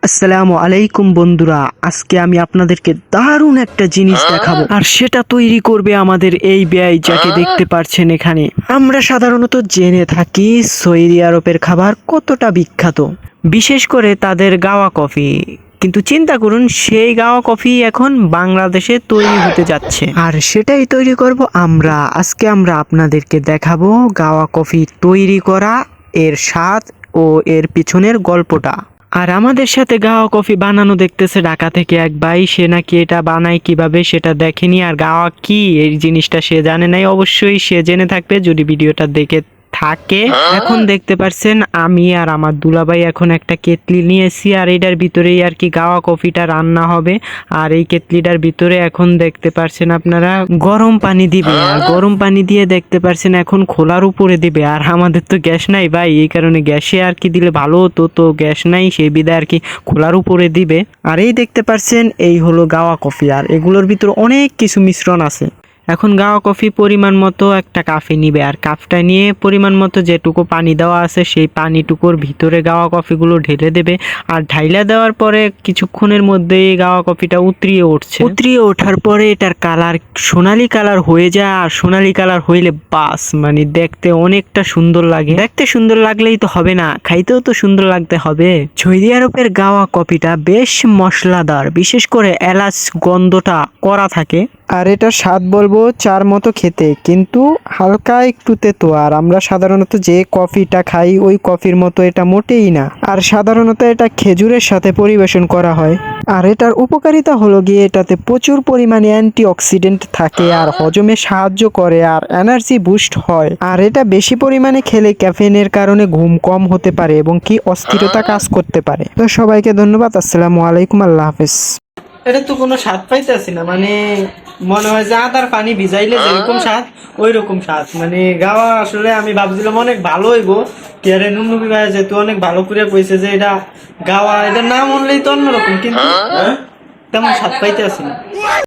আসসালামু আলাইকুম বন্ধুরা, আজকে আমি আপনাদেরকে দারুণ একটা জিনিস দেখাবো, আর সেটা তৈরি করবে আমাদের এই ব্যয়, যাকে দেখতে পাচ্ছেন এখানে। আমরা সাধারণত জেনে থাকি সৌদি আরবের খাবার কতটা বিখ্যাত, বিশেষ করে তাদের গাওয়া কফি। কিন্তু চিন্তা করুন, সেই গাওয়া কফি এখন বাংলাদেশে তৈরি হতে যাচ্ছে, আর সেটাই তৈরি করব আমরা। আজকে আমরা আপনাদেরকে দেখাবো গাওয়া কফি তৈরি করা, এর স্বাদ ও এর পিছনের গল্পটা। আর আমাদের সাথে গাওয়া কফি বানানো দেখতেছে ঢাকা থেকে এক ভাই, সে নাকি এটা বানায় কিভাবে সেটা দেখেনি, আর গাওয়া কি এই জিনিসটা সে জানে নাই। অবশ্যই সে জেনে থাকবে যদি ভিডিওটা দেখে থাকে। এখন দেখতে পাচ্ছেন আমি আর আমার দুলাভাই এখন একটা কেটলি নিয়েছি, আর এটার ভিতরেই আর কি গাওয়া কফিটা রান্না হবে। আর এই কেটলিটার ভিতরে এখন দেখতে পাচ্ছেন আপনারা গরম পানি দিবে, আর গরম পানি দিয়ে দেখতে পাচ্ছেন এখন খোলার উপরে দিবে। আর আমাদের তো গ্যাস নাই ভাই, এই কারণে গ্যাসে আর কি দিলে ভালো হতো, তো গ্যাস নাই, সেই বিধায় আর কি খোলার উপরে দিবে। আর এই দেখতে পাচ্ছেন এই হলো গাওয়া কফি, আর এগুলোর ভিতরে অনেক কিছু মিশ্রণ আছে। এখন গাওয়া কফি পরিমাণ মতো একটা কাপে নিবে, আর কাপটা নিয়ে পরিমাণ মতো যেটুকু পানি দেওয়া আছে সেই পানিটুকুর ভিতরে গাওয়া কফিগুলো ঢেলে দেবে। আর ঢাইলা দেওয়ার পরে কিছুক্ষণের মধ্যেই গাওয়া কফিটা উতরিয়ে উঠছে। উতরিয়ে ওঠার পরে এটার কালার সোনালী কালার হয়ে যায়, আর সোনালী কালার হইলে বাস মানে দেখতে অনেকটা সুন্দর লাগে। দেখতে সুন্দর লাগলেই তো হবে না, খাইতেও তো সুন্দর লাগতে হবে। সৌদি আরবের গাওয়া কফিটা বেশ মশলাদার, বিশেষ করে এলাচ গন্ধটা করা থাকে। আর এটা স্বাদ বলবো চার মতো খেতে, কিন্তু হালকা একটু তেতো। আর আমরা সাধারণত যে কফিটা খাই ওই কফির মতো এটা মোটেই না। আর সাধারণত এটা খেজুরের সাথে পরিবেশন করা হয়। আর এটার উপকারিতা হলো গিয়ে এটাতে প্রচুর পরিমাণে অ্যান্টিঅক্সিডেন্ট থাকে, আর হজমে সাহায্য করে, আর এনার্জি বুস্ট হয়। আর এটা বেশি পরিমাণে খেলে ক্যাফেইনের কারণে ঘুম কম হতে পারে এবং কি অস্থিরতা কাজ করতে পারে। তো সবাইকে ধন্যবাদ, আসসালামু আলাইকুম, আল্লাহ হাফেজ। এটা তো কোনো স্বাদ পাইতেছি না, মানে মনে হয় যে আদার পানি ভিজাইলে যেরকম স্বাদ ওই রকম স্বাদ। মানে গাওয়া আসলে আমি ভাবছিলাম অনেক ভালো হইব, কি আরে নুনবি ভাই যেহেতু অনেক ভালো করে কইছে যে এটা গাওয়া, এটার নাম শুনলেই তো অন্যরকম, কিন্তু তেমন স্বাদ পাইতেছি না।